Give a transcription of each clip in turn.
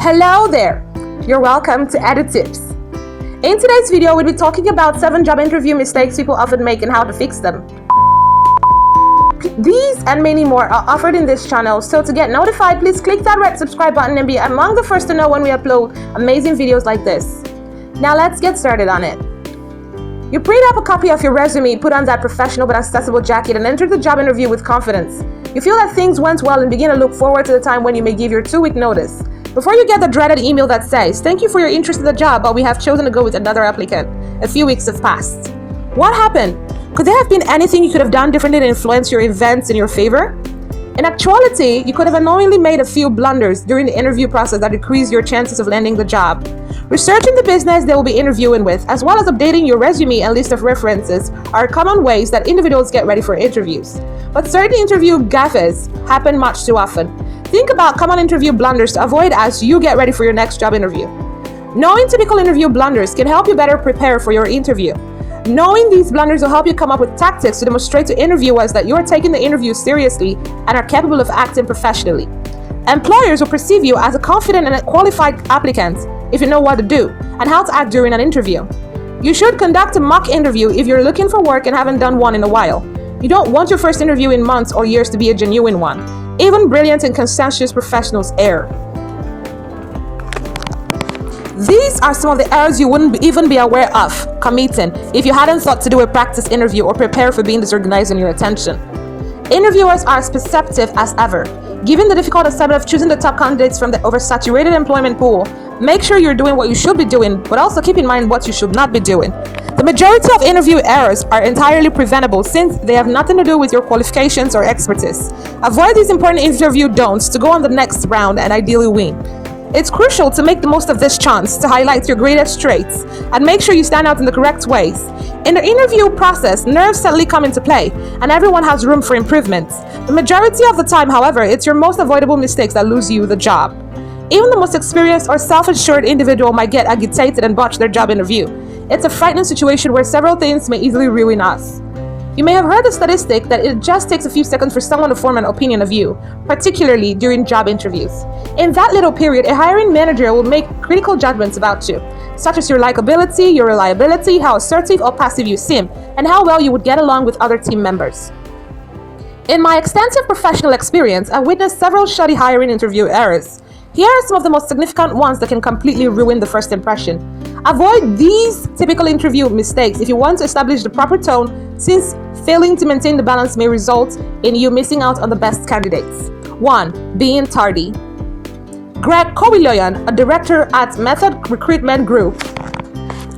Hello there! You're welcome to EduTips. In today's video, we'll be talking about 7 job interview mistakes people often make and how to fix them. These and many more are offered in this channel, so to get notified, please click that red subscribe button and be among the first to know when we upload amazing videos like this. Now let's get started on it. You print up a copy of your resume, put on that professional but accessible jacket and enter the job interview with confidence. You feel that things went well and begin to look forward to the time when you may give your 2-week notice. Before you get the dreaded email that says, "Thank you for your interest in the job, but we have chosen to go with another applicant," a few weeks have passed. What happened? Could there have been anything you could have done differently to influence your events in your favor? In actuality, you could have unknowingly made a few blunders during the interview process that decrease your chances of landing the job. Researching the business they will be interviewing with, as well as updating your resume and list of references, are common ways that individuals get ready for interviews. But certain interview gaffes happen much too often. Think about common interview blunders to avoid as you get ready for your next job interview. Knowing typical interview blunders can help you better prepare for your interview. Knowing these blunders will help you come up with tactics to demonstrate to interviewers that you are taking the interview seriously and are capable of acting professionally. Employers will perceive you as a confident and qualified applicant if you know what to do and how to act during an interview. You should conduct a mock interview if you're looking for work and haven't done one in a while. You don't want your first interview in months or years to be a genuine one. Even brilliant and conscientious professionals err. These are some of the errors you wouldn't even be aware of committing if you hadn't thought to do a practice interview or prepare for being disorganized in your attention. Interviewers are as perceptive as ever. Given the difficult assignment of choosing the top candidates from the oversaturated employment pool, make sure you're doing what you should be doing, but also keep in mind what you should not be doing. The majority of interview errors are entirely preventable since they have nothing to do with your qualifications or expertise. Avoid these important interview don'ts to go on the next round and ideally win. It's crucial to make the most of this chance to highlight your greatest traits and make sure you stand out in the correct ways. In the interview process, nerves suddenly come into play and everyone has room for improvement. The majority of the time, however, it's your most avoidable mistakes that lose you the job. Even the most experienced or self-assured individual might get agitated and botch their job interview. It's a frightening situation where several things may easily ruin us. You may have heard the statistic that it just takes a few seconds for someone to form an opinion of you, particularly during job interviews. In that little period, a hiring manager will make critical judgments about you, such as your likability, your reliability, how assertive or passive you seem, and how well you would get along with other team members. In my extensive professional experience, I've witnessed several shoddy hiring interview errors. Here are some of the most significant ones that can completely ruin the first impression. Avoid these typical interview mistakes if you want to establish the proper tone, since failing to maintain the balance may result in you missing out on the best candidates. 1. Being tardy. Greg Kowiloyan, a director at Method Recruitment Group,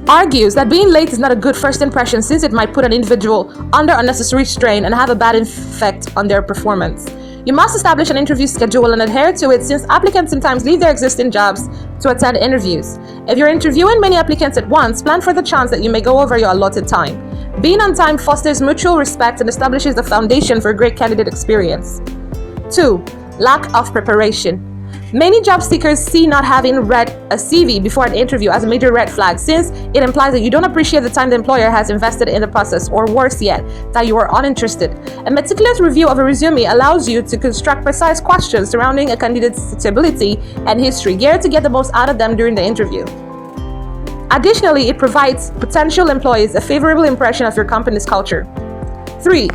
argues that being late is not a good first impression since it might put an individual under unnecessary strain and have a bad effect on their performance. You must establish an interview schedule and adhere to it since applicants sometimes leave their existing jobs to attend interviews. If you're interviewing many applicants at once, plan for the chance that you may go over your allotted time. Being on time fosters mutual respect and establishes the foundation for a great candidate experience. 2. Lack of preparation. Many job seekers see not having read a CV before an interview as a major red flag since it implies that you don't appreciate the time the employer has invested in the process, or worse yet, that you are uninterested. A meticulous review of a resume allows you to construct precise questions surrounding a candidate's suitability and history, geared to get the most out of them during the interview. Additionally, it provides potential employees a favorable impression of your company's culture. 3.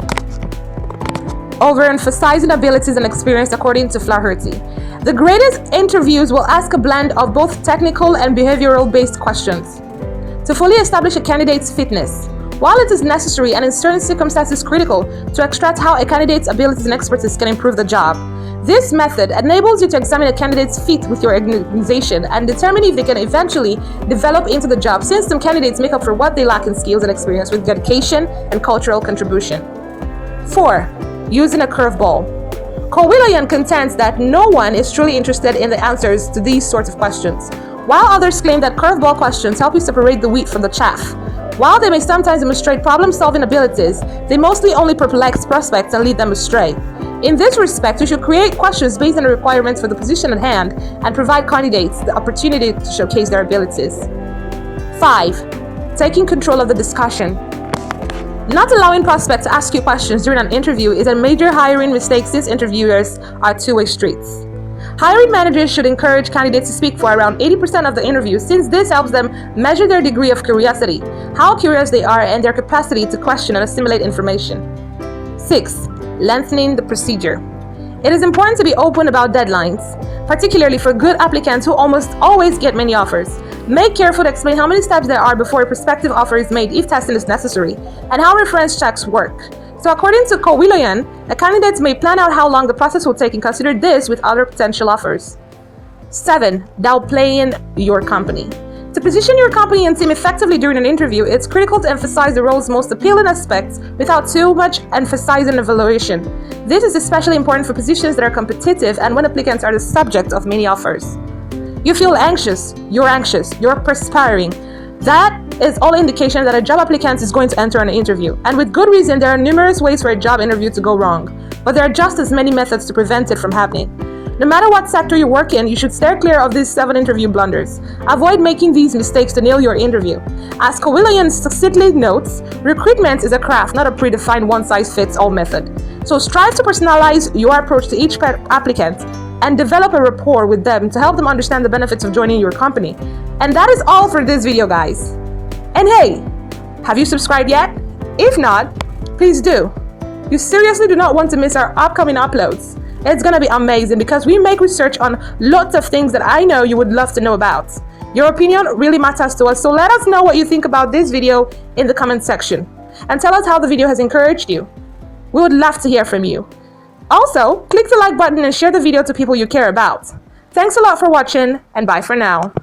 Overemphasizing abilities and experience according to Flaherty. The greatest interviews will ask a blend of both technical and behavioral-based questions to fully establish a candidate's fitness. While it is necessary and in certain circumstances critical to extract how a candidate's abilities and expertise can improve the job, this method enables you to examine a candidate's fit with your organization and determine if they can eventually develop into the job, since some candidates make up for what they lack in skills and experience with dedication and cultural contribution. 4. Using a curveball. Kowiloyan contends that no one is truly interested in the answers to these sorts of questions, while others claim that curveball questions help you separate the wheat from the chaff. While they may sometimes demonstrate problem-solving abilities, they mostly only perplex prospects and lead them astray. In this respect, you should create questions based on the requirements for the position at hand and provide candidates the opportunity to showcase their abilities. 5. Taking control of the discussion. Not allowing prospects to ask you questions during an interview is a major hiring mistake since interviewers are two-way streets. Hiring managers should encourage candidates to speak for around 80% of the interview, since this helps them measure their degree of curiosity, how curious they are, and their capacity to question and assimilate information. 6. Lengthening the procedure. It is important to be open about deadlines, particularly for good applicants who almost always get many offers. Make careful to explain how many steps there are before a prospective offer is made if testing is necessary, and how reference checks work. So according to Kowiloyan, the candidates may plan out how long the process will take and consider this with other potential offers. 7. Downplaying your company. To position your company and team effectively during an interview, it's critical to emphasize the role's most appealing aspects without too much emphasizing evaluation. This is especially important for positions that are competitive and when applicants are the subject of many offers. You feel anxious, you're perspiring. That is all indication that a job applicant is going to enter an interview. And with good reason, there are numerous ways for a job interview to go wrong, but there are just as many methods to prevent it from happening. No matter what sector you work in, you should steer clear of these 7 interview blunders. Avoid making these mistakes to nail your interview. As Kowiloyan succinctly notes, recruitment is a craft, not a predefined one-size-fits-all method. So strive to personalize your approach to each applicant and develop a rapport with them to help them understand the benefits of joining your company. And that is all for this video, guys. And hey, have you subscribed yet? If not, please do. You seriously do not want to miss our upcoming uploads. It's gonna be amazing because we make research on lots of things that I know you would love to know about. Your opinion really matters to us, so let us know what you think about this video in the comment section. And tell us how the video has encouraged you. We would love to hear from you. Also, click the like button and share the video to people you care about. Thanks a lot for watching, and bye for now.